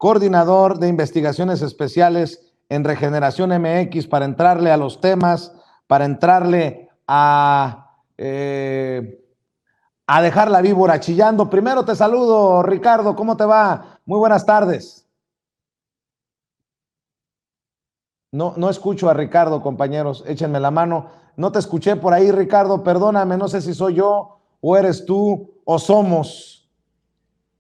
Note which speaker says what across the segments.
Speaker 1: coordinador de investigaciones especiales en Regeneración MX, para entrarle a los temas, para entrarle a dejar la víbora chillando. Primero te saludo, Ricardo, ¿cómo te va? Muy buenas tardes. No escucho a Ricardo, compañeros, échenme la mano. No te escuché por ahí, Ricardo, perdóname, no sé si soy yo o eres tú o somos.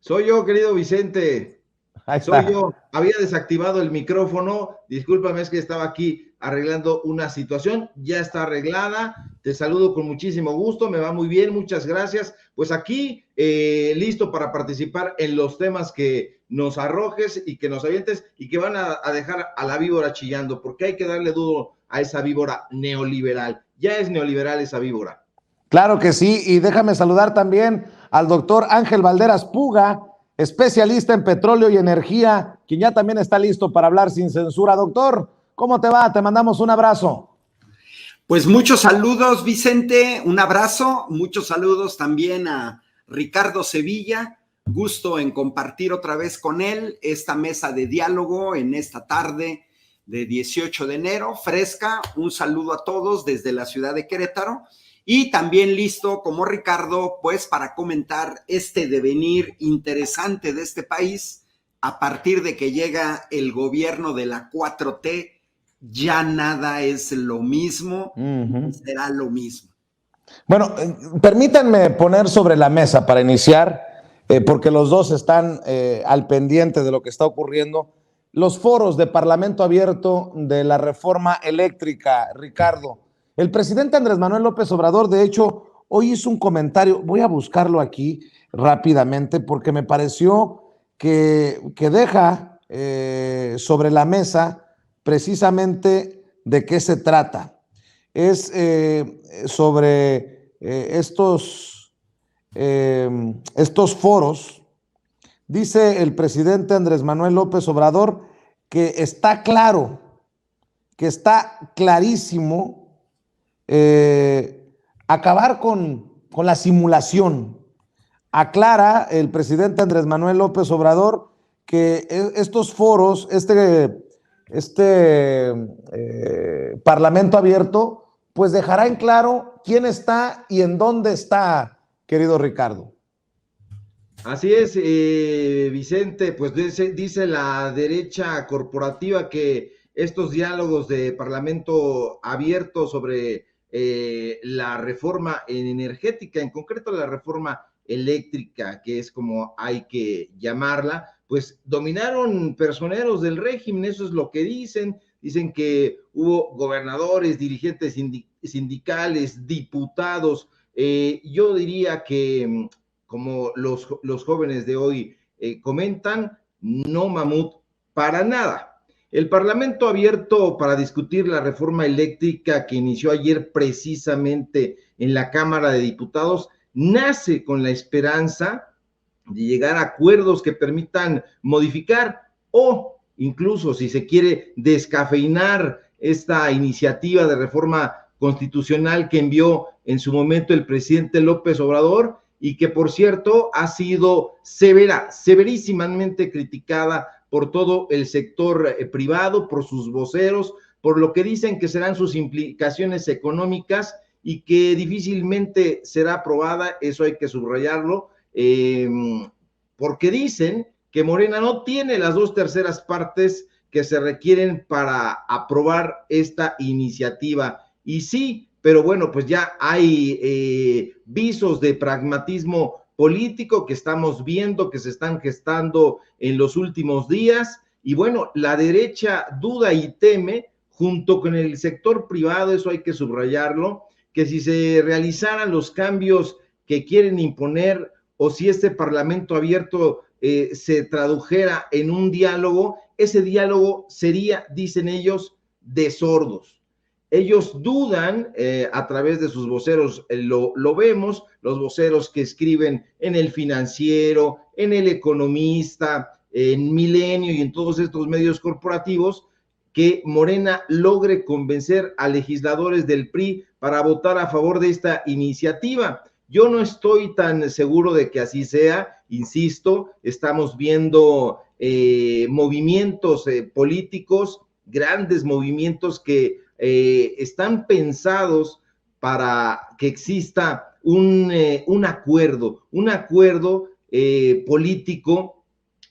Speaker 2: Soy yo, querido Vicente.
Speaker 1: Ahí está.
Speaker 2: Soy yo. Había desactivado el micrófono. Discúlpame, es que estaba aquí arreglando una situación. Ya está arreglada. Te saludo con muchísimo gusto. Me va muy bien. Muchas gracias. Pues aquí, listo para participar en los temas que nos arrojes y que nos avientes y que van a dejar a la víbora chillando, porque hay que darle duro a esa víbora neoliberal. Ya es neoliberal esa víbora.
Speaker 1: Claro que sí, y déjame saludar también al doctor Ángel Valderas Puga, especialista en petróleo y energía, quien ya también está listo para hablar sin censura. Doctor, ¿cómo te va? Te mandamos un abrazo.
Speaker 3: Pues muchos saludos, Vicente, un abrazo, muchos saludos también a Ricardo Sevilla, gusto en compartir otra vez con él esta mesa de diálogo en esta tarde de 18 de enero, fresca, un saludo a todos desde la ciudad de Querétaro. Y también listo, como Ricardo, pues para comentar este devenir interesante de este país a partir de que llega el gobierno de la 4T. Ya nada es lo mismo, será lo mismo.
Speaker 1: Bueno, permítanme poner sobre la mesa para iniciar, porque los dos están al pendiente de lo que está ocurriendo, los foros de Parlamento Abierto de la reforma eléctrica, Ricardo. El presidente Andrés Manuel López Obrador, de hecho, hoy hizo un comentario, voy a buscarlo aquí rápidamente porque me pareció que deja sobre la mesa precisamente de qué se trata. Es sobre estos foros. Dice el presidente Andrés Manuel López Obrador que está claro, que está clarísimo acabar con la simulación. Aclara el presidente Andrés Manuel López Obrador que estos foros, Parlamento Abierto, pues dejará en claro quién está y en dónde está, querido Ricardo.
Speaker 2: Así es, Vicente, pues dice la derecha corporativa que estos diálogos de Parlamento Abierto sobre la reforma energética, en concreto la reforma eléctrica, que es como hay que llamarla, pues dominaron personeros del régimen, eso es lo que dicen que hubo gobernadores, dirigentes sindicales, diputados, yo diría que como los jóvenes de hoy comentan, no mamut para nada. El Parlamento Abierto para discutir la reforma eléctrica que inició ayer precisamente en la Cámara de Diputados nace con la esperanza de llegar a acuerdos que permitan modificar o incluso, si se quiere, descafeinar esta iniciativa de reforma constitucional que envió en su momento el presidente López Obrador y que, por cierto, ha sido severísimamente criticada por todo el sector privado, por sus voceros, por lo que dicen que serán sus implicaciones económicas y que difícilmente será aprobada, eso hay que subrayarlo, porque dicen que Morena no tiene las 2/3 partes que se requieren para aprobar esta iniciativa. Y sí, pero bueno, pues ya hay visos de pragmatismo político que estamos viendo, que se están gestando en los últimos días, y bueno, la derecha duda y teme, junto con el sector privado, eso hay que subrayarlo, que si se realizaran los cambios que quieren imponer, o si este Parlamento Abierto se tradujera en un diálogo, ese diálogo sería, dicen ellos, de sordos. Ellos dudan a través de sus voceros, lo vemos, los voceros que escriben en El Financiero, en El Economista, en Milenio y en todos estos medios corporativos, que Morena logre convencer a legisladores del PRI para votar a favor de esta iniciativa. Yo no estoy tan seguro de que así sea, insisto, estamos viendo movimientos políticos, grandes movimientos que están pensados para que exista un acuerdo político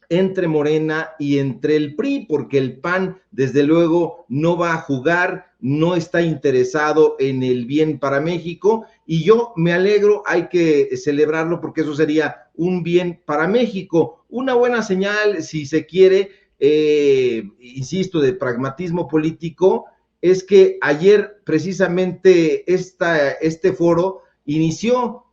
Speaker 2: entre Morena y entre el PRI, porque el PAN, desde luego, no va a jugar, no está interesado en el bien para México, y yo me alegro, hay que celebrarlo, porque eso sería un bien para México, una buena señal, si se quiere, insisto, de pragmatismo político, es que ayer precisamente este foro inició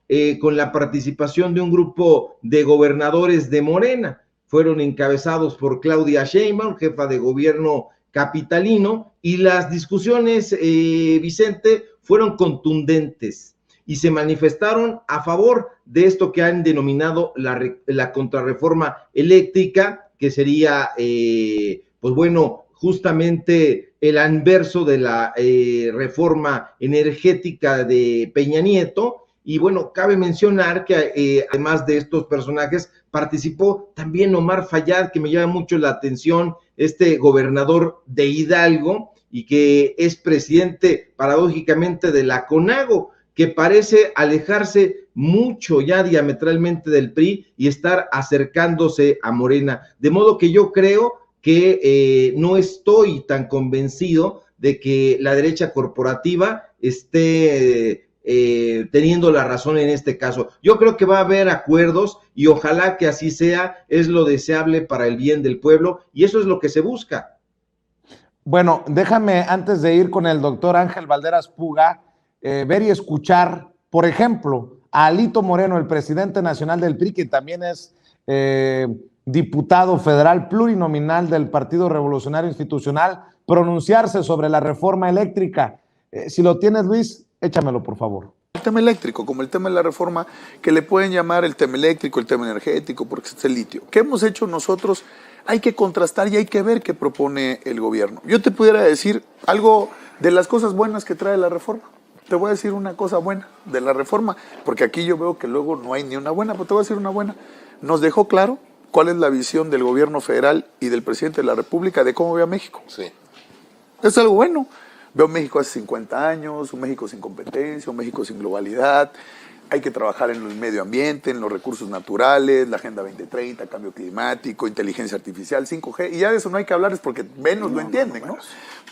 Speaker 2: con la participación de un grupo de gobernadores de Morena. Fueron encabezados por Claudia Sheinbaum, jefa de gobierno capitalino, y las discusiones, Vicente, fueron contundentes y se manifestaron a favor de esto que han denominado la contrarreforma eléctrica, que sería, pues bueno, justamente el anverso de la reforma energética de Peña Nieto. Y bueno, cabe mencionar que además de estos personajes, participó también Omar Fayad, que me llama mucho la atención, este gobernador de Hidalgo, y que es presidente, paradójicamente, de la CONAGO, que parece alejarse mucho ya diametralmente del PRI y estar acercándose a Morena. De modo que yo creo que no estoy tan convencido de que la derecha corporativa esté teniendo la razón en este caso. Yo creo que va a haber acuerdos y ojalá que así sea, es lo deseable para el bien del pueblo y eso es lo que se busca.
Speaker 1: Bueno, déjame antes de ir con el doctor Ángel Valderas Puga, ver y escuchar, por ejemplo, a Alito Moreno, el presidente nacional del PRI, que también es diputado federal plurinominal del Partido Revolucionario Institucional, pronunciarse sobre la reforma eléctrica. Si lo tienes, Luis, échamelo, por favor.
Speaker 4: El tema eléctrico, como el tema de la reforma, que le pueden llamar el tema eléctrico, el tema energético, porque es el litio. ¿Qué hemos hecho nosotros? Hay que contrastar y hay que ver qué propone el gobierno. Yo te pudiera decir algo de las cosas buenas que trae la reforma. Te voy a decir una cosa buena de la reforma, porque aquí yo veo que luego no hay ni una buena, pero te voy a decir una buena. Nos dejó claro cuál es la visión del gobierno federal y del presidente de la República de cómo ve a México.
Speaker 5: Sí.
Speaker 4: Es algo bueno. Veo México hace 50 años, un México sin competencia, un México sin globalidad. Hay que trabajar en el medio ambiente, en los recursos naturales, la Agenda 2030, cambio climático, inteligencia artificial, 5G. Y ya de eso no hay que hablarles porque menos lo entienden, ¿no?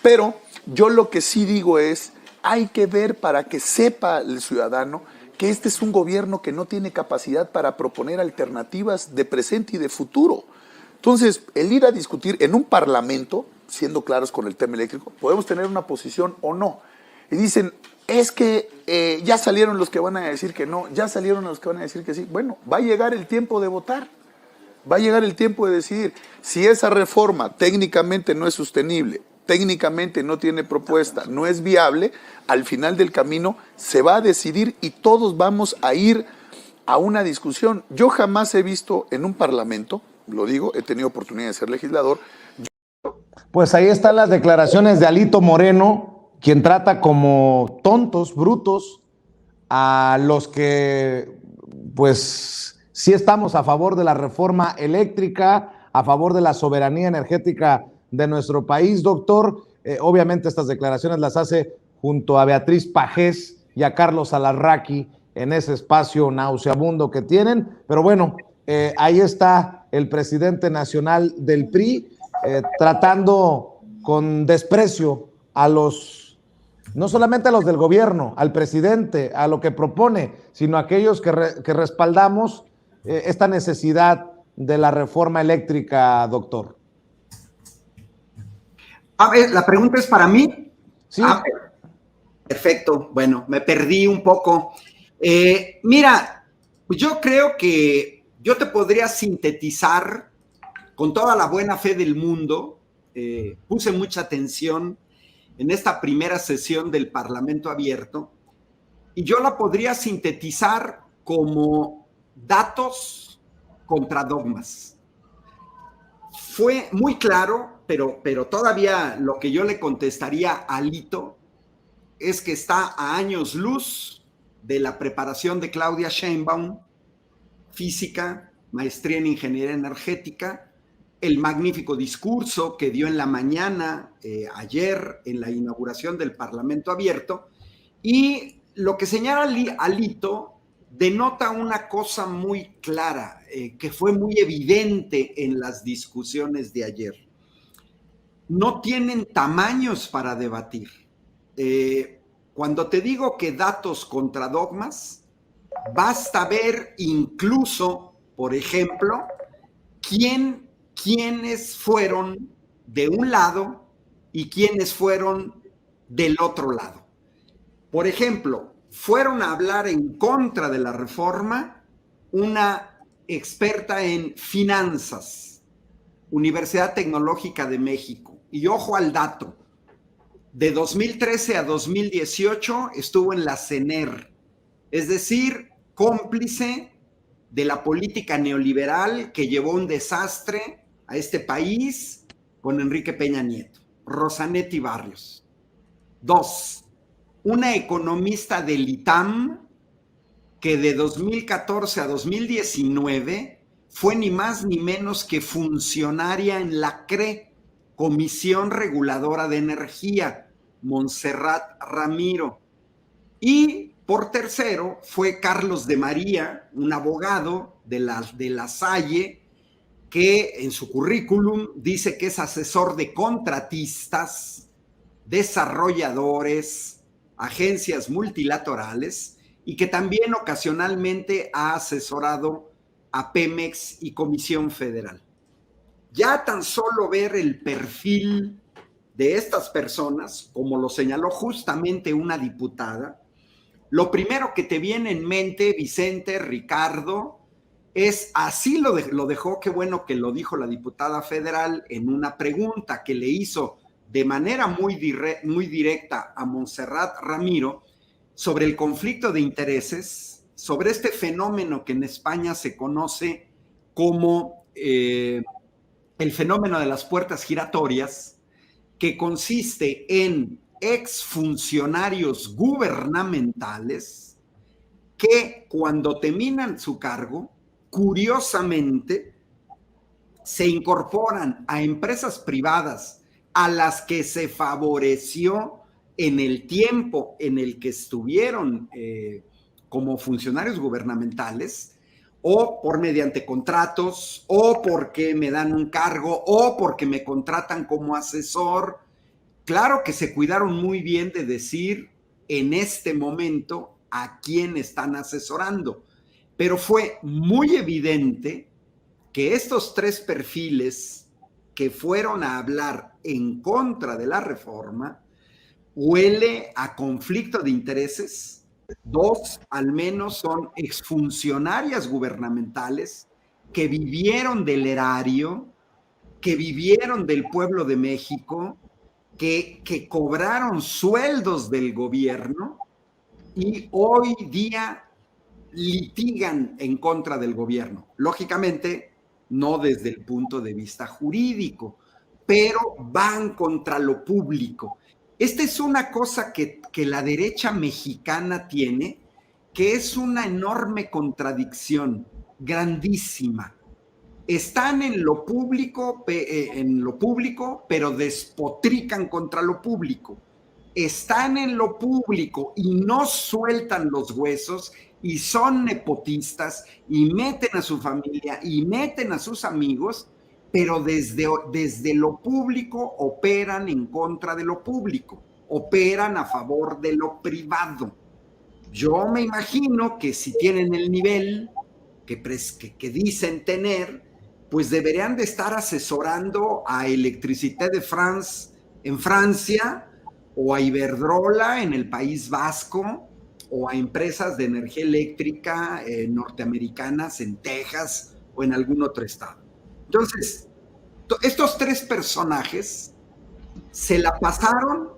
Speaker 4: Pero yo lo que sí digo es, hay que ver para que sepa el ciudadano que este es un gobierno que no tiene capacidad para proponer alternativas de presente y de futuro. Entonces, el ir a discutir en un parlamento, siendo claros con el tema eléctrico, podemos tener una posición o no. Y dicen, es que ya salieron los que van a decir que no, ya salieron los que van a decir que sí. Bueno, va a llegar el tiempo de votar, va a llegar el tiempo de decidir. Si esa reforma técnicamente no es sostenible, técnicamente no tiene propuesta, no es viable, al final del camino se va a decidir y todos vamos a ir a una discusión. Yo jamás he visto en un parlamento, lo digo, he tenido oportunidad de ser legislador.
Speaker 1: Pues ahí están las declaraciones de Alito Moreno, quien trata como tontos, brutos, a los que, pues, sí estamos a favor de la reforma eléctrica, a favor de la soberanía energética de nuestro país, doctor. Obviamente estas declaraciones las hace junto a Beatriz Pajés y a Carlos Alarraqui en ese espacio nauseabundo que tienen, pero bueno, ahí está el presidente nacional del PRI, tratando con desprecio a los, no solamente a los del gobierno, al presidente, a lo que propone, sino a aquellos que respaldamos esta necesidad de la reforma eléctrica, doctor.
Speaker 3: A ver, la pregunta es para mí.
Speaker 1: Sí.
Speaker 3: Perfecto, bueno, me perdí un poco. Mira, yo creo que yo te podría sintetizar con toda la buena fe del mundo. Puse mucha atención en esta primera sesión del Parlamento Abierto y yo la podría sintetizar como datos contra dogmas. Fue muy claro, pero todavía lo que yo le contestaría a Alito es que está a años luz de la preparación de Claudia Sheinbaum, física, maestría en ingeniería energética, el magnífico discurso que dio en la mañana, ayer, en la inauguración del Parlamento Abierto, y lo que señala Alito denota una cosa muy clara, que fue muy evidente en las discusiones de ayer. No tienen tamaños para debatir. Cuando te digo que datos contra dogmas, basta ver incluso, por ejemplo, quiénes fueron de un lado y quiénes fueron del otro lado. Por ejemplo, fueron a hablar en contra de la reforma una experta en finanzas, Universidad Tecnológica de México. Y ojo al dato, de 2013 a 2018 estuvo en la CENER, es decir, cómplice de la política neoliberal que llevó un desastre a este país con Enrique Peña Nieto. Rosanetti Barrios. 2, una economista del ITAM que de 2014 a 2019 fue ni más ni menos que funcionaria en la CRE, Comisión Reguladora de Energía, Montserrat Ramiro. Y por tercero fue Carlos de María, un abogado de la Salle, que en su currículum dice que es asesor de contratistas, desarrolladores, agencias multilaterales y que también ocasionalmente ha asesorado a Pemex y Comisión Federal. Ya tan solo ver el perfil de estas personas, como lo señaló justamente una diputada, lo primero que te viene en mente, Vicente, Ricardo, es así lo dejó, qué bueno que lo dijo la diputada federal en una pregunta que le hizo de manera muy directa a Montserrat Ramiro sobre el conflicto de intereses, sobre este fenómeno que en España se conoce como el fenómeno de las puertas giratorias, que consiste en exfuncionarios gubernamentales que cuando terminan su cargo, curiosamente, se incorporan a empresas privadas a las que se favoreció en el tiempo en el que estuvieron como funcionarios gubernamentales, o por mediante contratos, o porque me dan un cargo, o porque me contratan como asesor. Claro que se cuidaron muy bien de decir en este momento a quién están asesorando, pero fue muy evidente que estos tres perfiles que fueron a hablar en contra de la reforma huele a conflicto de intereses. 2, al menos, son exfuncionarias gubernamentales que vivieron del erario, que vivieron del pueblo de México, que cobraron sueldos del gobierno y hoy día litigan en contra del gobierno. Lógicamente, no desde el punto de vista jurídico, pero van contra lo público. Esta es una cosa que la derecha mexicana tiene, que es una enorme contradicción, grandísima. Están en lo público, pero despotrican contra lo público. Están en lo público y no sueltan los huesos y son nepotistas y meten a su familia y meten a sus amigos, pero desde lo público operan en contra de lo público, operan a favor de lo privado. Yo me imagino que si tienen el nivel que dicen tener, pues deberían de estar asesorando a Electricité de France en Francia, o a Iberdrola en el País Vasco, o a empresas de energía eléctrica norteamericanas en Texas o en algún otro estado. Entonces, estos tres personajes se la pasaron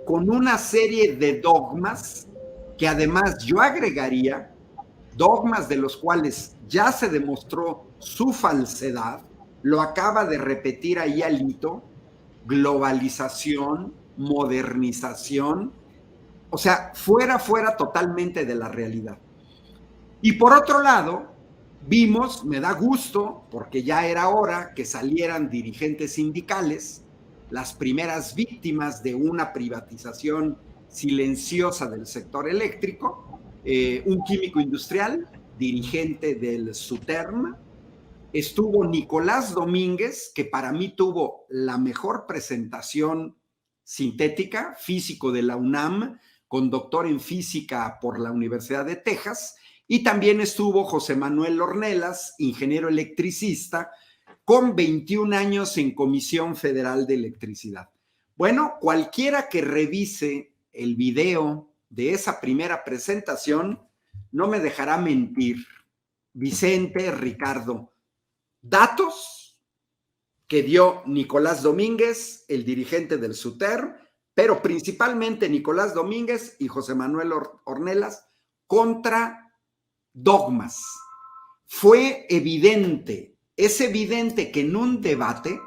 Speaker 3: con una serie de dogmas que además yo agregaría, dogmas de los cuales ya se demostró su falsedad, lo acaba de repetir ahí Alito: globalización, modernización, fuera totalmente de la realidad. Y por otro lado, vimos, me da gusto, porque ya era hora que salieran dirigentes sindicales, las primeras víctimas de una privatización silenciosa del sector eléctrico, un químico industrial, dirigente del SUTERM, estuvo Nicolás Domínguez, que para mí tuvo la mejor presentación sintética, físico de la UNAM, con doctor en física por la Universidad de Texas, y también estuvo José Manuel Ornelas, ingeniero electricista, con 21 años en Comisión Federal de Electricidad. Bueno, cualquiera que revise el video de esa primera presentación no me dejará mentir. Vicente, Ricardo, datos que dio Nicolás Domínguez, el dirigente del SUTER, pero principalmente Nicolás Domínguez y José Manuel Ornelas, contra dogmas. Fue evidente, es evidente que en un debate,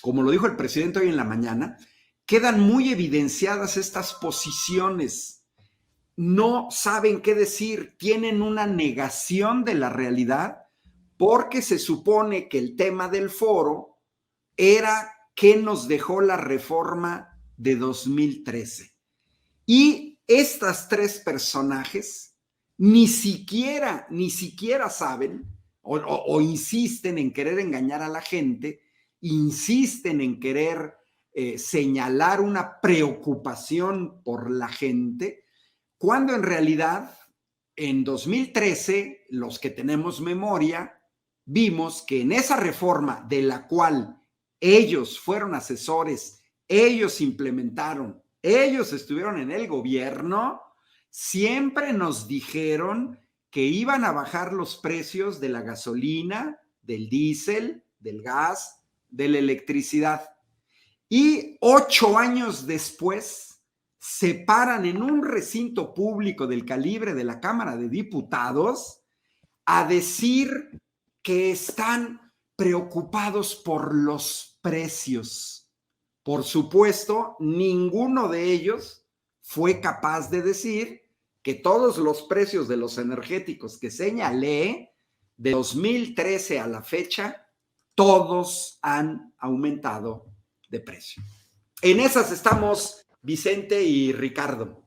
Speaker 3: como lo dijo el presidente hoy en la mañana, quedan muy evidenciadas estas posiciones. No saben qué decir, tienen una negación de la realidad, porque se supone que el tema del foro era qué nos dejó la reforma de 2013. Y estas tres personajes ni siquiera saben o insisten en querer engañar a la gente, insisten en querer señalar una preocupación por la gente, cuando en realidad en 2013, los que tenemos memoria, vimos que en esa reforma de la cual ellos fueron asesores, ellos implementaron, ellos estuvieron en el gobierno, siempre nos dijeron que iban a bajar los precios de la gasolina, del diésel, del gas, de la electricidad. Y 8 años después se paran en un recinto público del calibre de la Cámara de Diputados a decir que están preocupados por los precios. Por supuesto, ninguno de ellos fue capaz de decir que todos los precios de los energéticos que señalé, de 2013 a la fecha, todos han aumentado de precio. En esas estamos, Vicente y Ricardo.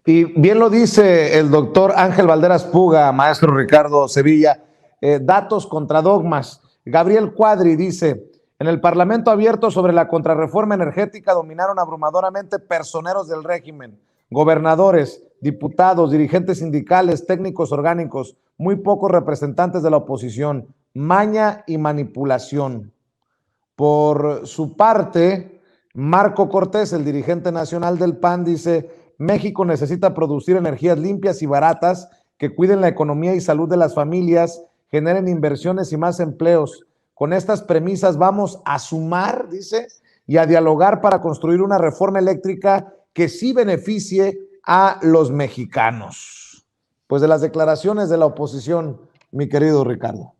Speaker 1: Y bien lo dice el doctor Ángel Valderas Puga, maestro Ricardo Sevilla, datos contra dogmas. Gabriel Cuadri dice, en el Parlamento abierto sobre la contrarreforma energética dominaron abrumadoramente personeros del régimen, gobernadores, diputados, dirigentes sindicales, técnicos orgánicos, muy pocos representantes de la oposición, maña y manipulación. Por su parte, Marco Cortés, el dirigente nacional del PAN, dice, México necesita producir energías limpias y baratas que cuiden la economía y salud de las familias, generen inversiones y más empleos. Con estas premisas vamos a sumar, dice, y a dialogar para construir una reforma eléctrica que sí beneficie a los mexicanos. Pues de las declaraciones de la oposición, mi querido Ricardo.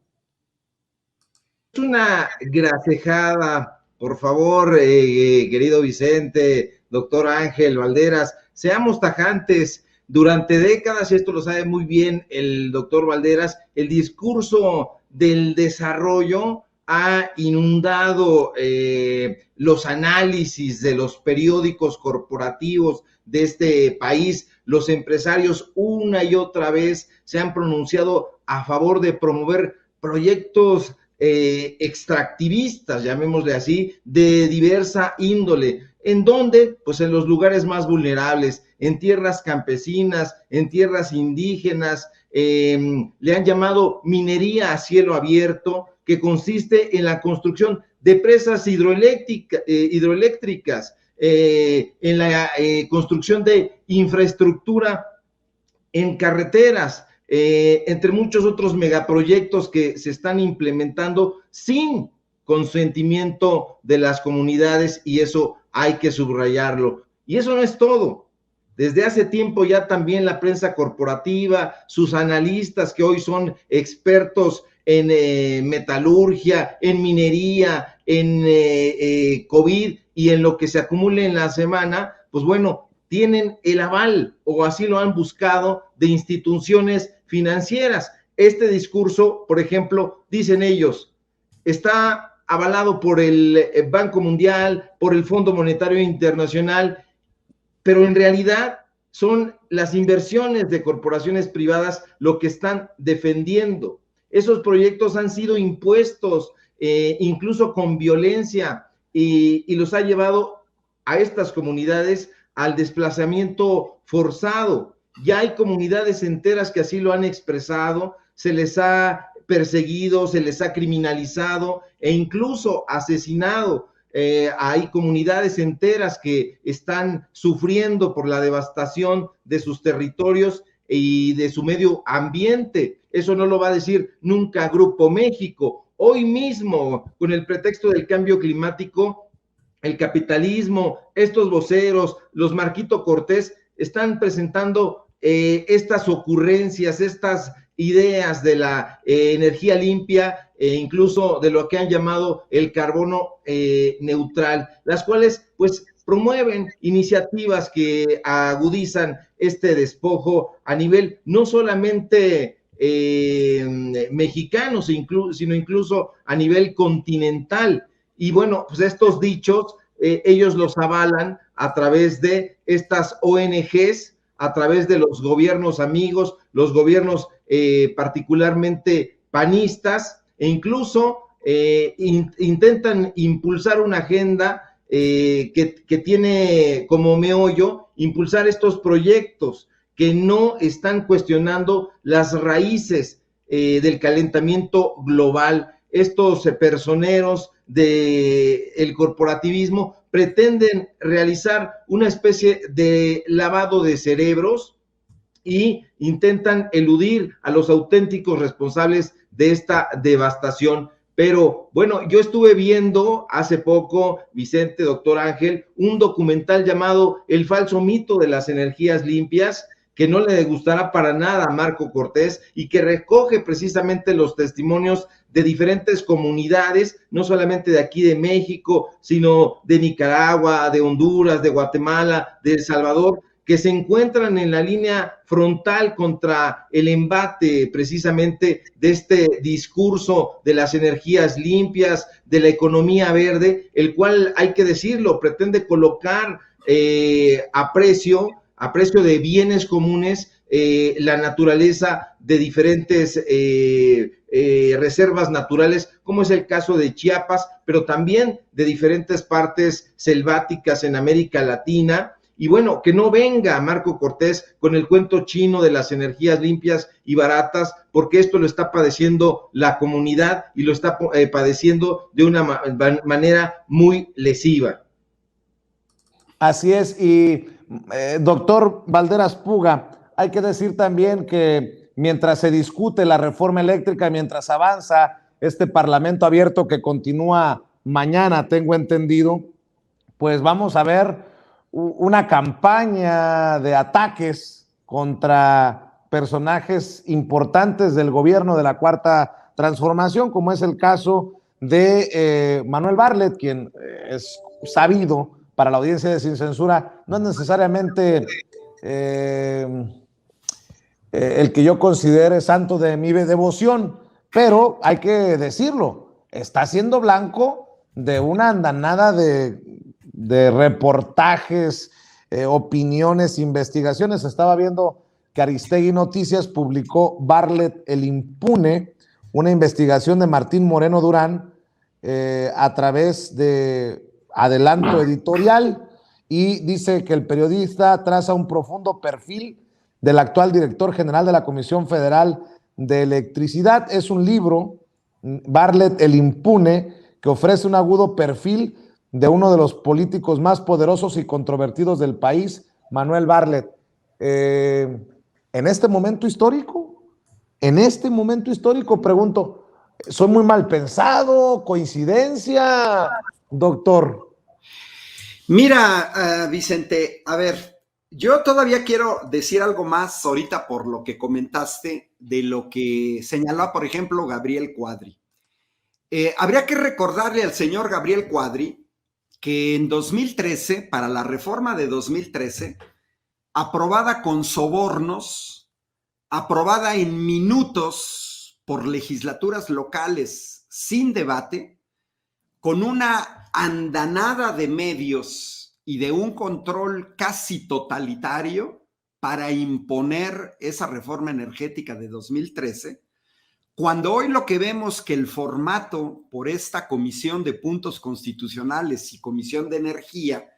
Speaker 2: Es una grasejada, por favor, querido Vicente, doctor Ángel Valderas, seamos tajantes. Durante décadas, y esto lo sabe muy bien el doctor Valderas, el discurso del desarrollo ha inundado los análisis de los periódicos corporativos de este país. Los empresarios una y otra vez se han pronunciado a favor de promover proyectos extractivistas, llamémosle así, de diversa índole. ¿En dónde? Pues en los lugares más vulnerables, en tierras campesinas, en tierras indígenas. Le han llamado minería a cielo abierto, que consiste en la construcción de presas hidroeléctricas, en la construcción de infraestructura en carreteras, entre muchos otros megaproyectos que se están implementando sin consentimiento de las comunidades, y eso hay que subrayarlo. Y eso no es todo. Desde hace tiempo ya también la prensa corporativa, sus analistas que hoy son expertos en metalurgia, en minería, en COVID y en lo que se acumule en la semana, pues bueno, tienen el aval, o así lo han buscado, de instituciones financieras. este discurso, por ejemplo, dicen ellos, está avalado por el Banco Mundial, por el Fondo Monetario Internacional, pero en realidad son las inversiones de corporaciones privadas lo que están defendiendo. Esos proyectos han sido impuestos, incluso con violencia, y los ha llevado a estas comunidades al desplazamiento forzado. Ya hay comunidades enteras que así lo han expresado, se les ha perseguido, se les ha criminalizado e incluso asesinado. Hay comunidades enteras que están sufriendo por la devastación de sus territorios y de su medio ambiente. Eso no lo va a decir nunca Grupo México. Hoy mismo, con el pretexto del cambio climático, el capitalismo, estos voceros, los Marquito Cortés, están presentando estas ocurrencias, estas ideas de la energía limpia e incluso de lo que han llamado el carbono neutral, las cuales pues promueven iniciativas que agudizan este despojo a nivel no solamente mexicano, sino incluso a nivel continental. Y bueno, pues estos dichos ellos los avalan a través de estas ONGs, a través de los gobiernos amigos, los gobiernos particularmente panistas, e incluso intentan impulsar una agenda que tiene como meollo impulsar estos proyectos que no están cuestionando las raíces del calentamiento global. Estos personeros del corporativismo pretenden realizar una especie de lavado de cerebros y intentan eludir a los auténticos responsables de esta devastación. Pero bueno, yo estuve viendo hace poco, Vicente, doctor Ángel, un documental llamado El falso mito de las energías limpias, que no le gustará para nada a Marco Cortés y que recoge precisamente los testimonios de diferentes comunidades, no solamente de aquí de México, sino de Nicaragua, de Honduras, de Guatemala, de El Salvador, que se encuentran en la línea frontal contra el embate precisamente de este discurso de las energías limpias, de la economía verde, el cual, hay que decirlo, pretende colocar a precio de bienes comunes la naturaleza de diferentes reservas naturales, como es el caso de Chiapas, pero también de diferentes partes selváticas en América Latina. Y bueno, que no venga Marco Cortés con el cuento chino de las energías limpias y baratas, porque esto lo está padeciendo la comunidad y lo está padeciendo de una manera muy lesiva.
Speaker 1: Así es, y doctor Valderas Puga, hay que decir también que mientras se discute la reforma eléctrica, mientras avanza este Parlamento abierto que continúa mañana, tengo entendido, pues vamos a ver una campaña de ataques contra personajes importantes del gobierno de la Cuarta Transformación, como es el caso de Manuel Bartlett, quien es sabido para la audiencia de Sin Censura, no es necesariamente el que yo considere santo de mi devoción, pero hay que decirlo, está siendo blanco de una andanada de reportajes, opiniones, investigaciones. Estaba viendo que Aristegui Noticias publicó Bartlett el Impune, una investigación de Martín Moreno Durán a través de Adelanto Editorial, y dice que el periodista traza un profundo perfil del actual director general de la Comisión Federal de Electricidad. Es un libro, Bartlett el Impune, que ofrece un agudo perfil de uno de los políticos más poderosos y controvertidos del país, Manuel Bartlett. En este momento histórico, pregunto, ¿soy muy mal pensado? ¿Coincidencia, doctor?
Speaker 3: Mira, Vicente, a ver, yo todavía quiero decir algo más ahorita por lo que comentaste de lo que señaló, por ejemplo, Gabriel Cuadri. Habría que recordarle al señor Gabriel Cuadri que en 2013, para la reforma de 2013, aprobada con sobornos, aprobada en minutos por legislaturas locales sin debate, con una andanada de medios y de un control casi totalitario para imponer esa reforma energética de 2013, cuando hoy lo que vemos que el formato por esta Comisión de Puntos Constitucionales y Comisión de Energía,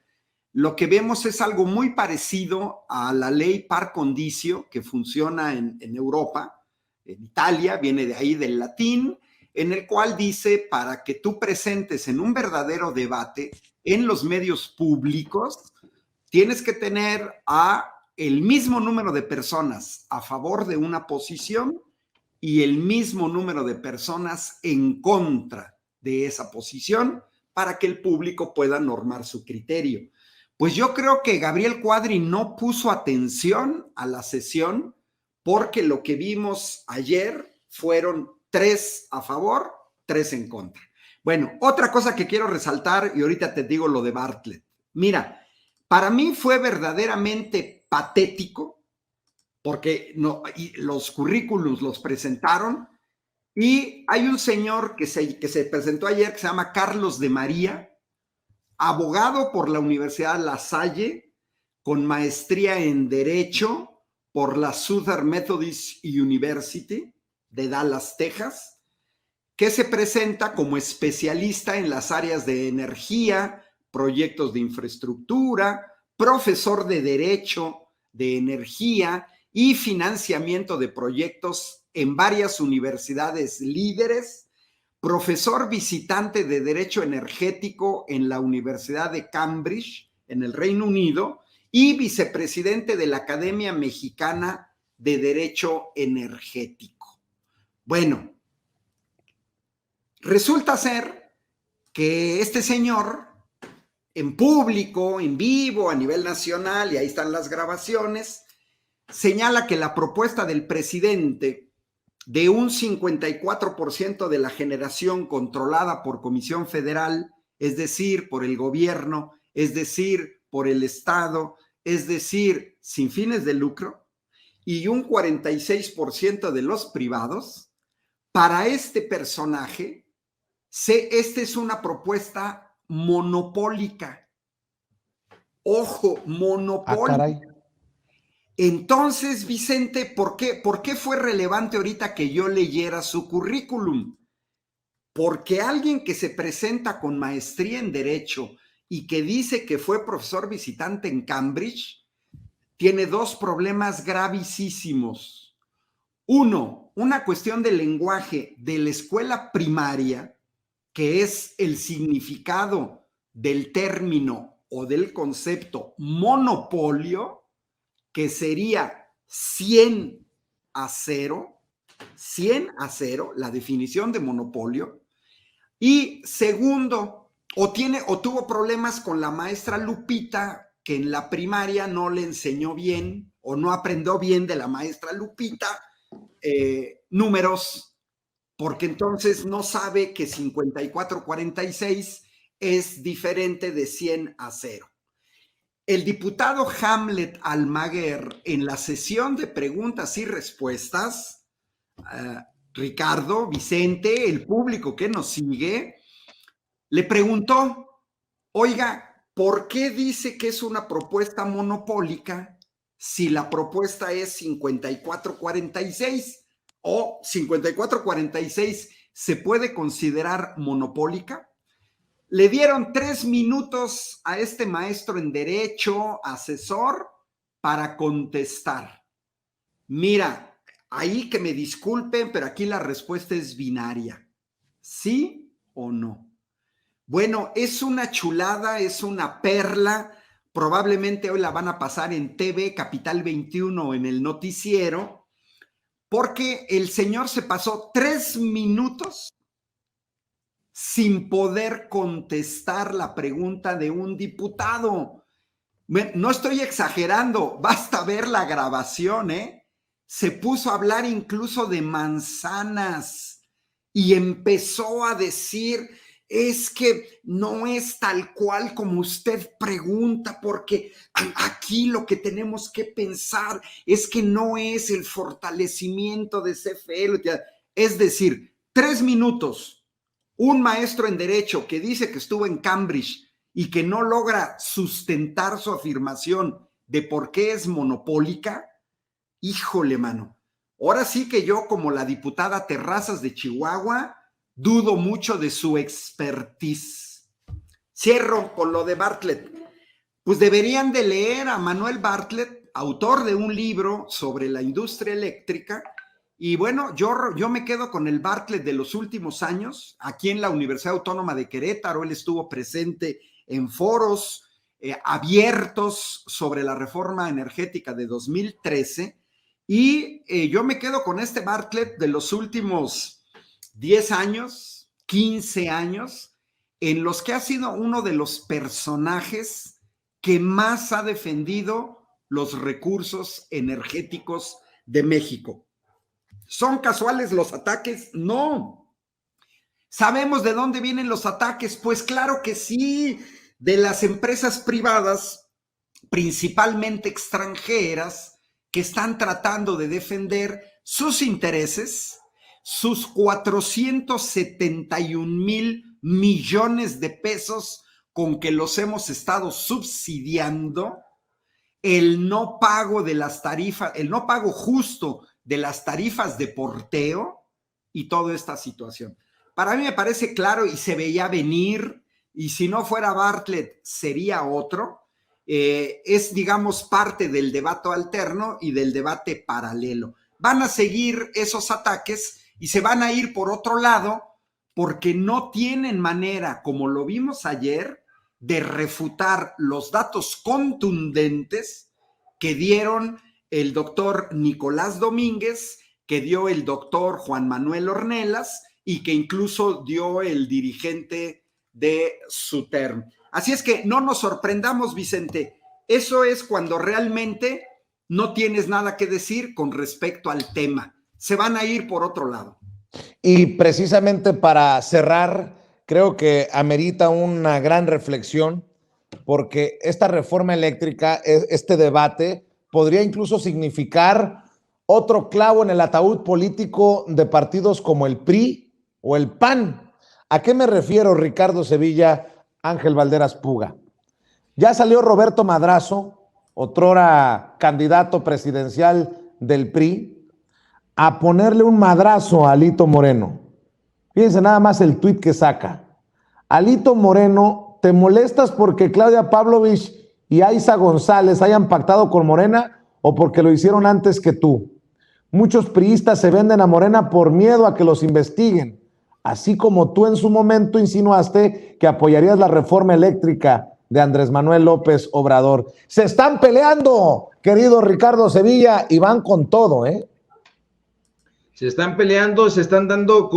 Speaker 3: lo que vemos es algo muy parecido a la ley par condicio que funciona en Europa, en Italia, viene de ahí del latín, en el cual dice para que tú presentes en un verdadero debate en los medios públicos, tienes que tener el mismo número de personas a favor de una posición y el mismo número de personas en contra de esa posición para que el público pueda normar su criterio. Pues yo creo que Gabriel Cuadri no puso atención a la sesión porque lo que vimos ayer fueron 3 a favor, 3 en contra. Bueno, otra cosa que quiero resaltar, y ahorita te digo lo de Bartlett. Mira, para mí fue verdaderamente patético, porque los currículums los presentaron, y hay un señor que se presentó ayer que se llama Carlos de María, abogado por la Universidad La Salle, con maestría en Derecho por la Southern Methodist University de Dallas, Texas, que se presenta como especialista en las áreas de energía, proyectos de infraestructura, profesor de Derecho, de Energía y financiamiento de proyectos en varias universidades líderes, profesor visitante de Derecho Energético en la Universidad de Cambridge, en el Reino Unido, y vicepresidente de la Academia Mexicana de Derecho Energético. Bueno, resulta ser que este señor, en público, en vivo, a nivel nacional, y ahí están las grabaciones, señala que la propuesta del presidente de un 54% de la generación controlada por Comisión Federal, es decir, por el gobierno, es decir, por el Estado, es decir, sin fines de lucro, y un 46% de los privados, para este personaje, esta es una propuesta monopólica. Ojo, monopólica.
Speaker 1: Caray.
Speaker 3: Entonces, Vicente, ¿por qué fue relevante ahorita que yo leyera su currículum? Porque alguien que se presenta con maestría en Derecho y que dice que fue profesor visitante en Cambridge, tiene 2 problemas gravísimos. Uno, una cuestión de lenguaje de la escuela primaria, que es el significado del término o del concepto monopolio, que sería 100 a 0, la definición de monopolio. Y segundo, o tuvo problemas con la maestra Lupita, que en la primaria no le enseñó bien o no aprendió bien de la maestra Lupita números, porque entonces no sabe que 54-46 es diferente de 100 a 0. El diputado Hamlet Almaguer, en la sesión de preguntas y respuestas, Ricardo, Vicente, el público que nos sigue, le preguntó, oiga, ¿por qué dice que es una propuesta monopólica si la propuesta es 54-46 o 54-46 se puede considerar monopólica? Le dieron 3 minutos a este maestro en Derecho, asesor, para contestar. Mira, ahí que me disculpen, pero aquí la respuesta es binaria. ¿Sí o no? Bueno, es una chulada, es una perla. Probablemente hoy la van a pasar en TV Capital 21 en el noticiero, porque el señor se pasó 3 minutos sin poder contestar la pregunta de un diputado. No estoy exagerando, basta ver la grabación, ¿eh? Se puso a hablar incluso de manzanas y empezó a decir es que no es tal cual como usted pregunta, porque aquí lo que tenemos que pensar es que no es el fortalecimiento de CFE. Es decir, 3 minutos, un maestro en Derecho que dice que estuvo en Cambridge y que no logra sustentar su afirmación de por qué es monopólica. Híjole, mano. Ahora sí que yo, como la diputada Terrazas de Chihuahua, dudo mucho de su expertise. Cierro con lo de Bartlett. Pues deberían de leer a Manuel Bartlett, autor de un libro sobre la industria eléctrica. Y bueno, yo me quedo con el Bartlett de los últimos años. Aquí en la Universidad Autónoma de Querétaro, él estuvo presente en foros abiertos sobre la reforma energética de 2013. Y yo me quedo con este Bartlett de los últimos 10 años, 15 años, en los que ha sido uno de los personajes que más ha defendido los recursos energéticos de México. ¿Son casuales los ataques? No. ¿Sabemos de dónde vienen los ataques? Pues claro que sí, de las empresas privadas, principalmente extranjeras, que están tratando de defender sus intereses, sus 471,000 millones de pesos con que los hemos estado subsidiando, el no pago de las tarifas, el no pago justo de las tarifas de porteo y toda esta situación. Para mí me parece claro y se veía venir, y si no fuera Bartlett sería otro. Es, digamos, parte del debate alterno y del debate paralelo. Van a seguir esos ataques y se van a ir por otro lado porque no tienen manera, como lo vimos ayer, de refutar los datos contundentes que dieron el doctor Nicolás Domínguez, que dio el doctor Juan Manuel Ornelas y que incluso dio el dirigente de SUTERM. Así es que no nos sorprendamos, Vicente. Eso es cuando realmente no tienes nada que decir con respecto al tema. Se van a ir por otro lado.
Speaker 1: Y precisamente para cerrar, creo que amerita una gran reflexión, porque esta reforma eléctrica, este debate, podría incluso significar otro clavo en el ataúd político de partidos como el PRI o el PAN. ¿A qué me refiero, Ricardo Sevilla, Ángel Valderas Puga? Ya salió Roberto Madrazo, otrora candidato presidencial del PRI, a ponerle un madrazo a Alito Moreno. Fíjense nada más el tuit que saca. Alito Moreno, ¿te molestas porque Claudia Pavlovich y Aiza González hayan pactado con Morena o porque lo hicieron antes que tú? Muchos priistas se venden a Morena por miedo a que los investiguen, así como tú en su momento insinuaste que apoyarías la reforma eléctrica de Andrés Manuel López Obrador. Se están peleando, querido Ricardo Sevilla, y van con todo, ¿eh?
Speaker 2: Se están peleando, se están dando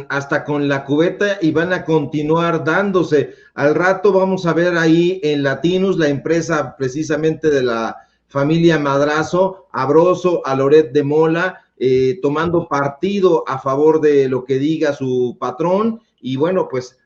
Speaker 2: hasta con la cubeta y van a continuar dándose. Al rato vamos a ver ahí en Latinus, la empresa precisamente de la familia Madrazo, a Broso, a Loret de Mola, tomando partido a favor de lo que diga su patrón. Y bueno, pues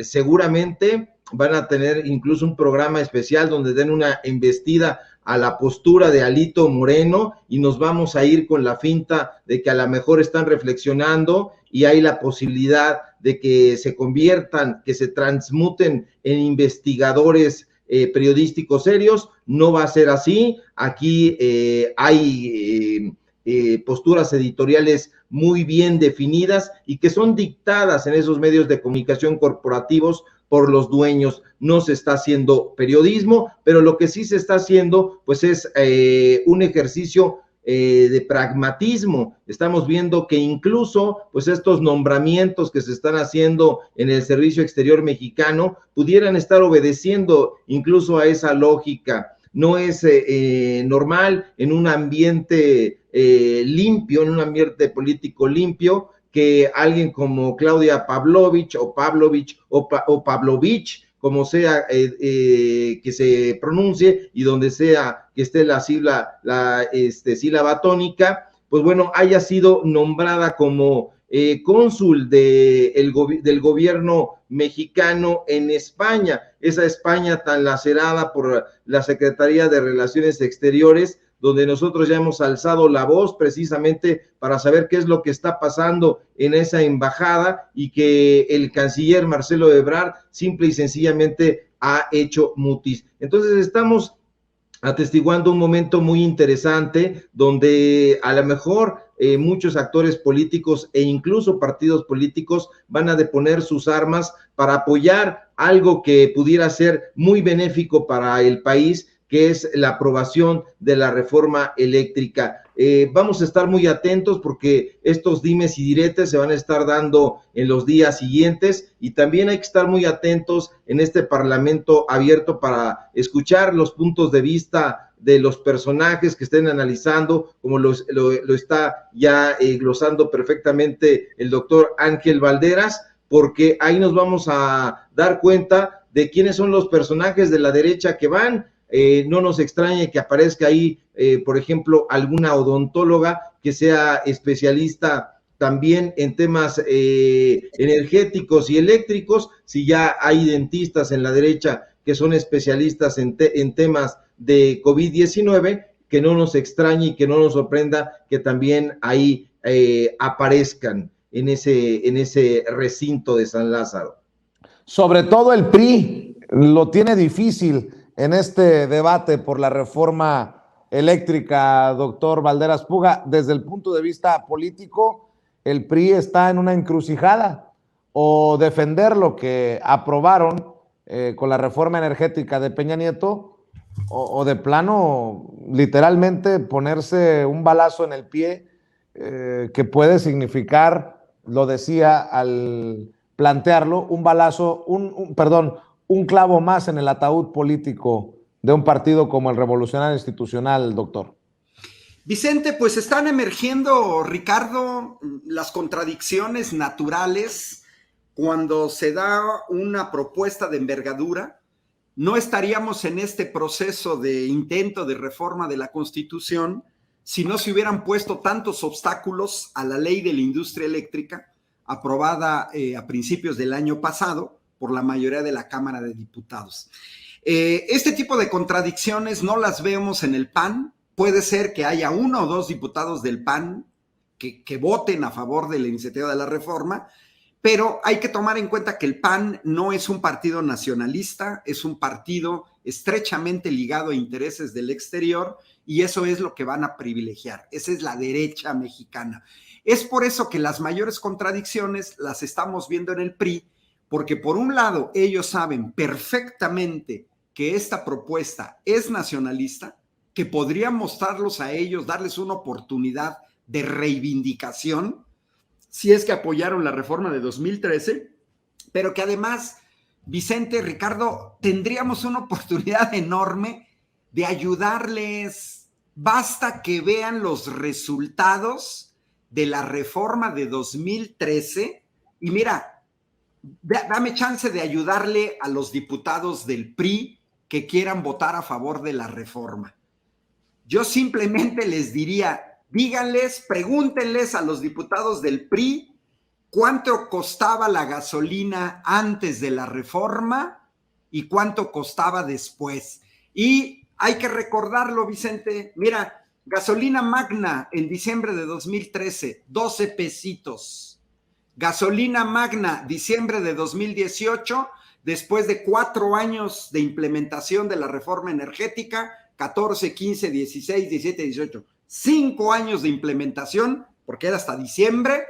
Speaker 2: seguramente van a tener incluso un programa especial donde den una embestida a la postura de Alito Moreno y nos vamos a ir con la finta de que a lo mejor están reflexionando y hay la posibilidad de que se conviertan, que se transmuten en investigadores periodísticos serios. No va a ser así. Aquí hay posturas editoriales muy bien definidas y que son dictadas en esos medios de comunicación corporativos por los dueños. No se está haciendo periodismo, pero lo que sí se está haciendo pues es un ejercicio de pragmatismo. Estamos viendo que incluso pues estos nombramientos que se están haciendo en el Servicio Exterior Mexicano pudieran estar obedeciendo incluso a esa lógica. No es normal en un ambiente limpio, en un ambiente político limpio, que alguien como Claudia Pavlovich o Pavlovich o Pavlovich, como sea que se pronuncie y donde sea que esté la sílaba tónica, pues bueno, haya sido nombrada como cónsul del gobierno mexicano en España, esa España tan lacerada por la Secretaría de Relaciones Exteriores, donde nosotros ya hemos alzado la voz precisamente para saber qué es lo que está pasando en esa embajada y que el canciller Marcelo Ebrard simple y sencillamente ha hecho mutis. Entonces estamos atestiguando un momento muy interesante donde a lo mejor muchos actores políticos e incluso partidos políticos van a deponer sus armas para apoyar algo que pudiera ser muy benéfico para el país, que es la aprobación de la reforma eléctrica. Vamos a estar muy atentos porque estos dimes y diretes se van a estar dando en los días siguientes y también hay que estar muy atentos en este Parlamento abierto para escuchar los puntos de vista de los personajes que estén analizando, como lo está ya glosando perfectamente el doctor Ángel Valderas, porque ahí nos vamos a dar cuenta de quiénes son los personajes de la derecha que van. No nos extrañe que aparezca ahí, por ejemplo, alguna odontóloga que sea especialista también en temas energéticos y eléctricos, si ya hay dentistas en la derecha que son especialistas en temas de COVID-19, que no nos extrañe y que no nos sorprenda que también ahí aparezcan en ese recinto de San Lázaro.
Speaker 1: Sobre todo el PRI lo tiene difícil en este debate por la reforma eléctrica, doctor Valderas Puga. Desde el punto de vista político, el PRI está en una encrucijada: o defender lo que aprobaron con la reforma energética de Peña Nieto, o de plano, literalmente, ponerse un balazo en el pie que puede significar, lo decía al plantearlo, un balazo, un clavo más en el ataúd político de un partido como el Revolucionario Institucional, doctor.
Speaker 3: Vicente, pues están emergiendo, Ricardo, las contradicciones naturales cuando se da una propuesta de envergadura. No estaríamos en este proceso de intento de reforma de la Constitución si no se hubieran puesto tantos obstáculos a la ley de la industria eléctrica aprobada a principios del año pasado por la mayoría de la Cámara de Diputados. Este tipo de contradicciones no las vemos en el PAN. Puede ser que haya 1 o 2 diputados del PAN que voten a favor de la iniciativa de la reforma, pero hay que tomar en cuenta que el PAN no es un partido nacionalista, es un partido estrechamente ligado a intereses del exterior y eso es lo que van a privilegiar. Esa es la derecha mexicana. Es por eso que las mayores contradicciones las estamos viendo en el PRI, porque por un lado ellos saben perfectamente que esta propuesta es nacionalista, que podría mostrarlos a ellos, darles una oportunidad de reivindicación, si es que apoyaron la reforma de 2013, pero que además, Vicente, Ricardo, tendríamos una oportunidad enorme de ayudarles. Basta que vean los resultados de la reforma de 2013 y mira, dame chance de ayudarle a los diputados del PRI que quieran votar a favor de la reforma. Yo simplemente les diría, díganles, pregúntenles a los diputados del PRI cuánto costaba la gasolina antes de la reforma y cuánto costaba después. Y hay que recordarlo, Vicente. Mira, gasolina Magna en diciembre de 2013, 12 pesitos. Gasolina Magna, diciembre de 2018, después de 4 años de implementación de la reforma energética, 14, 15, 16, 17, 18. 5 años de implementación, porque era hasta diciembre,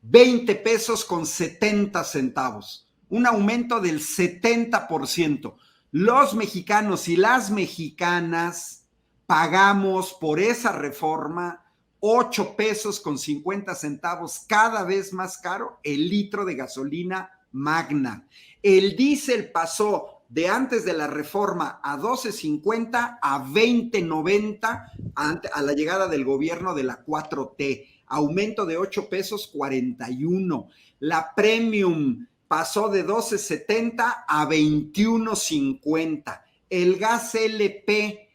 Speaker 3: 20 pesos con 70 centavos. Un aumento del 70%. Los mexicanos y las mexicanas pagamos por esa reforma 8 pesos con 50 centavos, cada vez más caro el litro de gasolina Magna. El diésel pasó de antes de la reforma a 12.50 a 20.90 a la llegada del gobierno de la 4T, aumento de 8 pesos 41. La Premium pasó de 12.70 a 21.50. El gas LP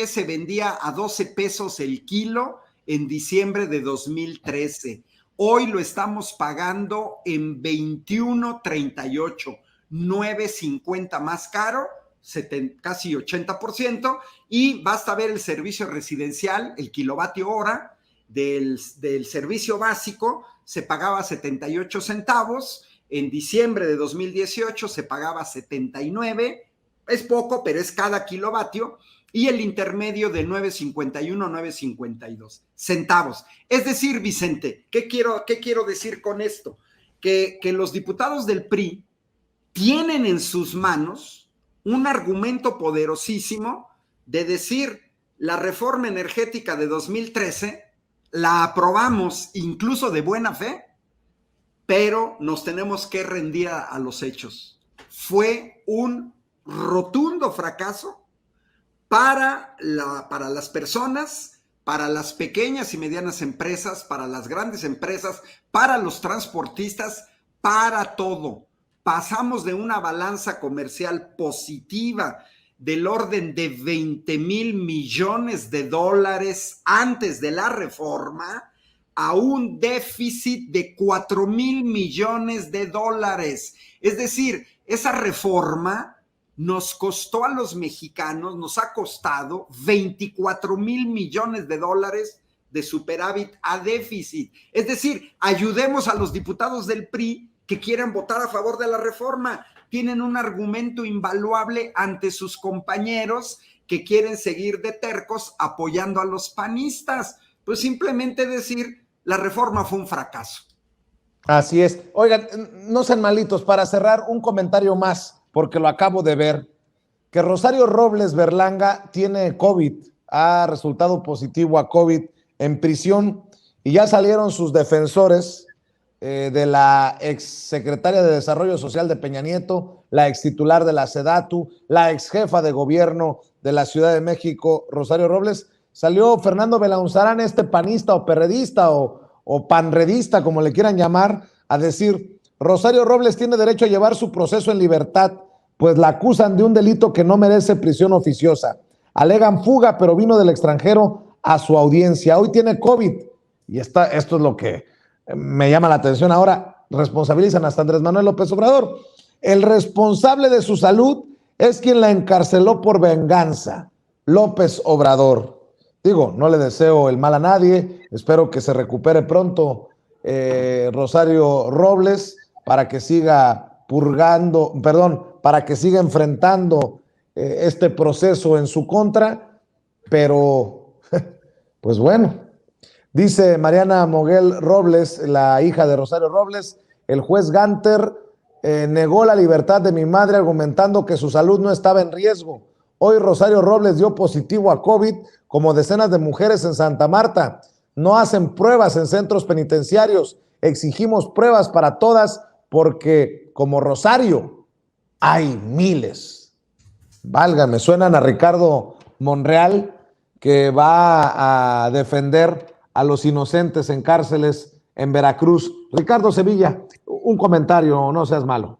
Speaker 3: se vendía a 12 pesos el kilo en diciembre de 2013. Hoy lo estamos pagando en 21.38, 9.50 más caro, casi 80%, y basta ver el servicio residencial, el kilovatio hora del servicio básico, se pagaba 78 centavos, en diciembre de 2018 se pagaba 79, es poco, pero es cada kilovatio, y el intermedio de 9.51, 9.52 centavos. Es decir, Vicente, ¿qué quiero decir con esto? Que los diputados del PRI tienen en sus manos un argumento poderosísimo de decir, la reforma energética de 2013 la aprobamos incluso de buena fe, pero nos tenemos que rendir a los hechos. Fue un rotundo fracaso para las personas, para las pequeñas y medianas empresas, para las grandes empresas, para los transportistas, para todo. Pasamos de una balanza comercial positiva del orden de 20,000 millones de dólares antes de la reforma a un déficit de 4,000 millones de dólares. Es decir, esa reforma nos costó a los mexicanos, nos ha costado 24,000 millones de dólares de superávit a déficit. Es decir, ayudemos a los diputados del PRI que quieren votar a favor de la reforma. Tienen un argumento invaluable ante sus compañeros que quieren seguir de tercos apoyando a los panistas. Pues simplemente decir, la reforma fue un fracaso.
Speaker 1: Así es. Oigan, no sean malitos, para cerrar un comentario más, porque lo acabo de ver, que Rosario Robles Berlanga tiene COVID, ha resultado positivo a COVID en prisión, y ya salieron sus defensores de la exsecretaria de Desarrollo Social de Peña Nieto, la extitular de la SEDATU, la exjefa de gobierno de la Ciudad de México, Rosario Robles. Salió Fernando Belaunzarán, este panista o perredista o panredista, como le quieran llamar, a decir, Rosario Robles tiene derecho a llevar su proceso en libertad, pues la acusan de un delito que no merece prisión oficiosa. Alegan fuga, pero vino del extranjero a su audiencia. Hoy tiene COVID. Y esto es lo que me llama la atención. Ahora responsabilizan hasta Andrés Manuel López Obrador. El responsable de su salud es quien la encarceló por venganza, López Obrador. Digo, no le deseo el mal a nadie. Espero que se recupere pronto Rosario Robles para que siga para que siga enfrentando este proceso en su contra, pero pues bueno, dice Mariana Moguel Robles, la hija de Rosario Robles, el juez Ganter negó la libertad de mi madre argumentando que su salud no estaba en riesgo. Hoy Rosario Robles dio positivo a COVID, como decenas de mujeres en Santa Marta. No hacen pruebas en centros penitenciarios, exigimos pruebas para todas porque como Rosario hay miles. Válgame, suenan a Ricardo Monreal, que va a defender a los inocentes en cárceles en Veracruz. Ricardo Sevilla, un comentario, no seas malo.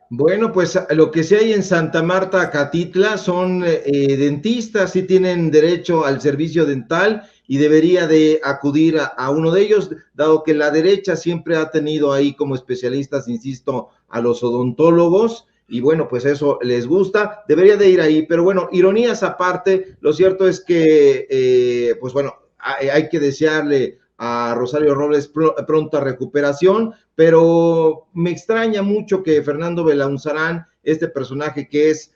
Speaker 2: Bueno, pues lo que sí hay en Santa Marta, Catitla, son dentistas, sí tienen derecho al servicio dental y debería de acudir a uno de ellos, dado que la derecha siempre ha tenido ahí como especialistas, insisto, a los odontólogos, y bueno, pues eso les gusta, debería de ir ahí, pero bueno, ironías aparte, lo cierto es que, pues bueno, hay que desearle a Rosario Robles pronta recuperación, pero me extraña mucho que Fernando Belaunzarán, este personaje que es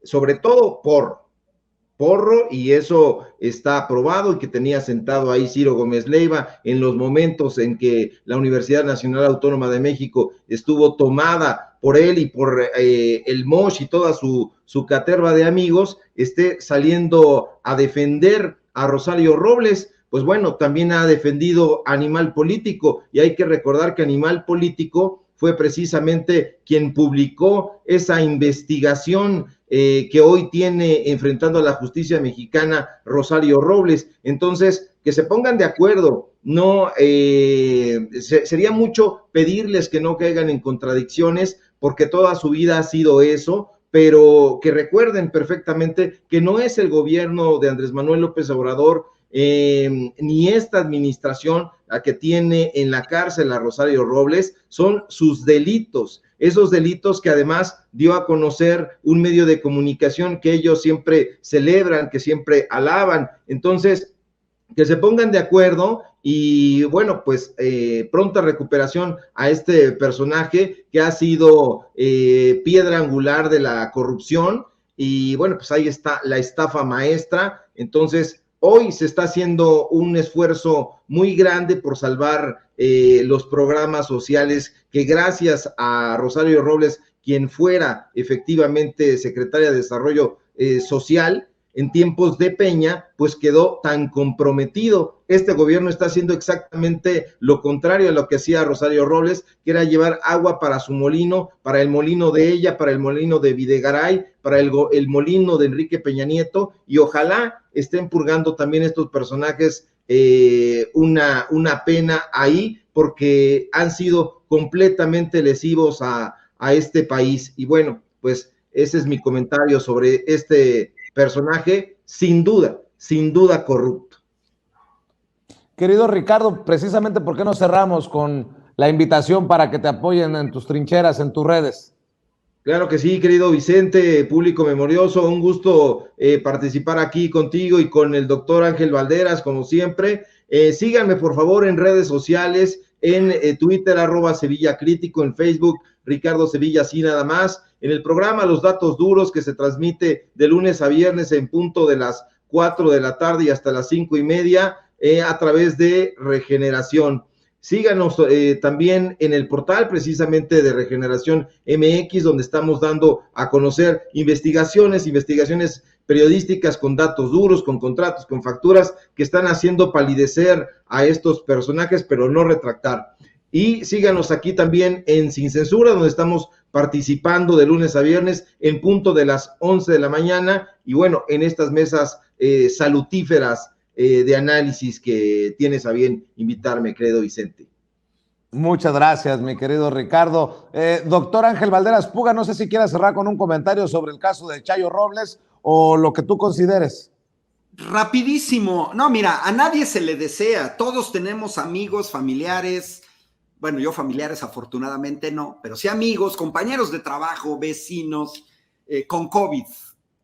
Speaker 2: sobre todo porro, y eso está aprobado, y que tenía sentado ahí Ciro Gómez Leiva en los momentos en que la Universidad Nacional Autónoma de México estuvo tomada por él y por el Mosh y toda su caterva de amigos, esté saliendo a defender a Rosario Robles. Pues bueno, también ha defendido Animal Político, y hay que recordar que Animal Político fue precisamente quien publicó esa investigación que hoy tiene enfrentando a la justicia mexicana Rosario Robles. Entonces, que se pongan de acuerdo, no sería mucho pedirles que no caigan en contradicciones, porque toda su vida ha sido eso, pero que recuerden perfectamente que no es el gobierno de Andrés Manuel López Obrador ni esta administración a que tiene en la cárcel a Rosario Robles son sus delitos, esos delitos que además dio a conocer un medio de comunicación que ellos siempre celebran, que siempre alaban. Entonces, que se pongan de acuerdo y bueno, pues pronta recuperación a este personaje que ha sido piedra angular de la corrupción y bueno, pues ahí está la estafa maestra. Entonces, hoy se está haciendo un esfuerzo muy grande por salvar los programas sociales que gracias a Rosario Robles, quien fuera efectivamente secretaria de Desarrollo Social, en tiempos de Peña, pues quedó tan comprometido. Este gobierno está haciendo exactamente lo contrario a lo que hacía Rosario Robles, que era llevar agua para su molino, para el molino de ella, para el molino de Videgaray, para el molino de Enrique Peña Nieto, y ojalá estén purgando también estos personajes una pena ahí, porque han sido completamente lesivos a este país. Y bueno, pues ese es mi comentario sobre este personaje sin duda corrupto.
Speaker 1: Querido Ricardo, precisamente ¿por qué no cerramos con la invitación para que te apoyen en tus trincheras, en tus redes?
Speaker 2: Claro que sí, querido Vicente, público memorioso, un gusto participar aquí contigo y con el doctor Ángel Valderas, como siempre. Síganme, por favor, en redes sociales, en Twitter, @Sevilla Crítico, en Facebook, Ricardo Sevilla, así nada más. En el programa Los Datos Duros, que se transmite de lunes a viernes en punto de las 4 de la tarde y hasta las 5:30, a través de Regeneración. Síganos también en el portal precisamente de Regeneración MX, donde estamos dando a conocer investigaciones periodísticas con datos duros, con contratos, con facturas que están haciendo palidecer a estos personajes, pero no retractar. Y síganos aquí también en Sin Censura, donde estamos participando de lunes a viernes en punto de las 11 de la mañana. Y bueno, en estas mesas salutíferas de análisis que tienes a bien invitarme, querido Vicente.
Speaker 1: Muchas gracias, mi querido Ricardo. Doctor Ángel Valderas Puga, no sé si quieras cerrar con un comentario sobre el caso de Chayo Robles o lo que tú consideres.
Speaker 3: Rapidísimo. No, mira, a nadie se le desea. Todos tenemos amigos, familiares. Bueno, yo familiares afortunadamente no, pero sí amigos, compañeros de trabajo, vecinos, con COVID.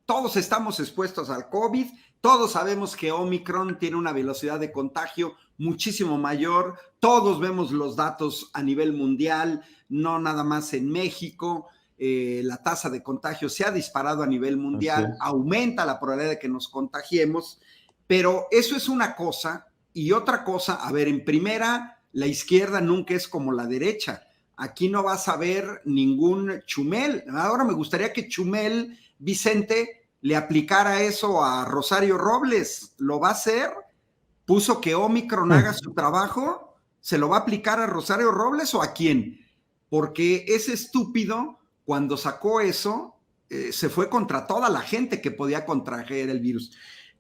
Speaker 3: Todos estamos expuestos al COVID. Todos sabemos que Omicron tiene una velocidad de contagio muchísimo mayor. Todos vemos los datos a nivel mundial, no nada más en México. La tasa de contagio se ha disparado a nivel mundial, aumenta la probabilidad de que nos contagiemos, pero eso es una cosa. Y otra cosa, a ver, en primera, la izquierda nunca es como la derecha. Aquí no vas a ver ningún Chumel. Ahora me gustaría que Chumel, Vicente, le aplicara eso a Rosario Robles. ¿Lo va a hacer? ¿Puso que Omicron haga su trabajo? ¿Se lo va a aplicar a Rosario Robles o a quién? Porque ese estúpido, cuando sacó eso, se fue contra toda la gente que podía contraer el virus.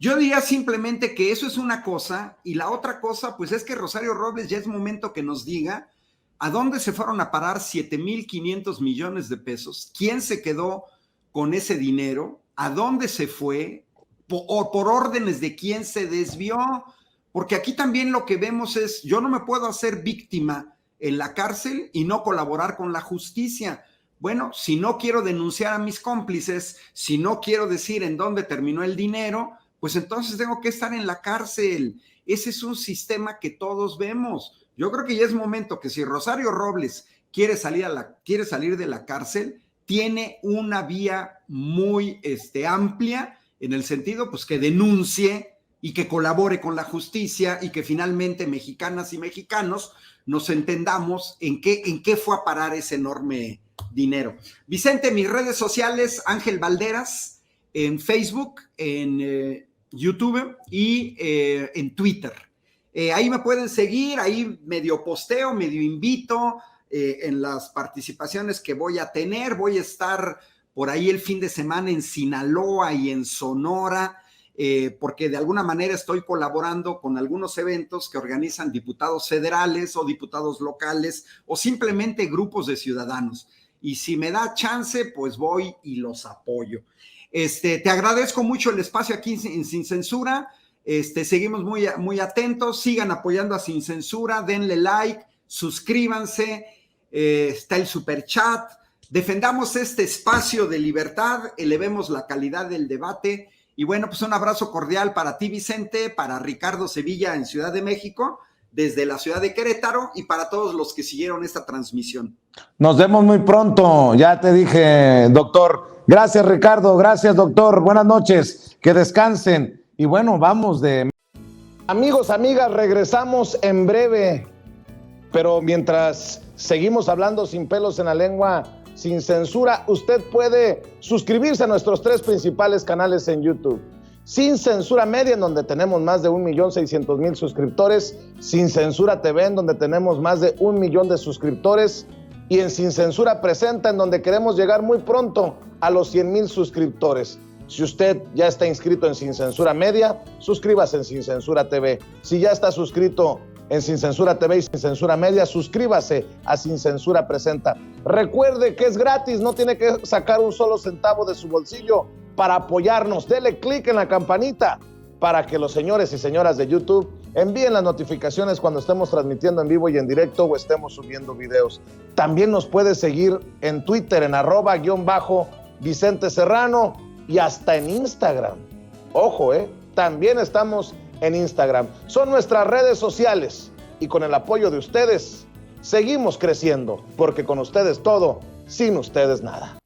Speaker 3: Yo diría simplemente que eso es una cosa, y la otra cosa, pues es que Rosario Robles ya es momento que nos diga a dónde se fueron a parar 7,500 millones de pesos, quién se quedó con ese dinero, a dónde se fue, por órdenes de quién se desvió, porque aquí también lo que vemos es, yo no me puedo hacer víctima en la cárcel y no colaborar con la justicia. Bueno, si no quiero denunciar a mis cómplices, si no quiero decir en dónde terminó el dinero, pues entonces tengo que estar en la cárcel. Ese es un sistema que todos vemos. Yo creo que ya es momento que si Rosario Robles quiere salir de la cárcel, tiene una vía muy amplia, en el sentido pues que denuncie y que colabore con la justicia y que finalmente mexicanas y mexicanos nos entendamos en qué fue a parar ese enorme dinero. Vicente, mis redes sociales, Ángel Valderas, en Facebook, en YouTube y en Twitter. Ahí me pueden seguir, ahí medio posteo, medio invito en las participaciones que voy a tener. Voy a estar por ahí el fin de semana en Sinaloa y en Sonora, porque de alguna manera estoy colaborando con algunos eventos que organizan diputados federales o diputados locales o simplemente grupos de ciudadanos. Y si me da chance, pues voy y los apoyo. Te agradezco mucho el espacio aquí en Sin Censura. Seguimos muy atentos, sigan apoyando a Sin Censura, denle like, suscríbanse, está el superchat, defendamos este espacio de libertad, elevemos la calidad del debate y bueno, pues un abrazo cordial para ti, Vicente, para Ricardo Sevilla en Ciudad de México, desde la ciudad de Querétaro y para todos los que siguieron esta transmisión.
Speaker 1: Nos vemos muy pronto, ya te dije, doctor. Gracias, Ricardo, gracias, doctor. Buenas noches, que descansen. Y bueno, vamos de... Amigos, amigas, regresamos en breve, pero mientras seguimos hablando sin pelos en la lengua, sin censura, usted puede suscribirse a nuestros 3 principales canales en YouTube. Sin Censura Media, en donde tenemos más de 1.600.000 suscriptores, Sin Censura TV, en donde tenemos más de 1 millón de suscriptores, y en Sin Censura Presenta, en donde queremos llegar muy pronto a los 100,000 suscriptores. Si usted ya está inscrito en Sin Censura Media, suscríbase en Sin Censura TV. Si ya está suscrito en Sin Censura TV y Sin Censura Media, suscríbase a Sin Censura Presenta. Recuerde que es gratis, no tiene que sacar un solo centavo de su bolsillo para apoyarnos. Dele clic en la campanita para que los señores y señoras de YouTube envíen las notificaciones cuando estemos transmitiendo en vivo y en directo o estemos subiendo videos. También nos puede seguir en Twitter en @Vicente Serrano y hasta en Instagram. Ojo, también estamos en Instagram. Son nuestras redes sociales y con el apoyo de ustedes seguimos creciendo, porque con ustedes todo, sin ustedes nada.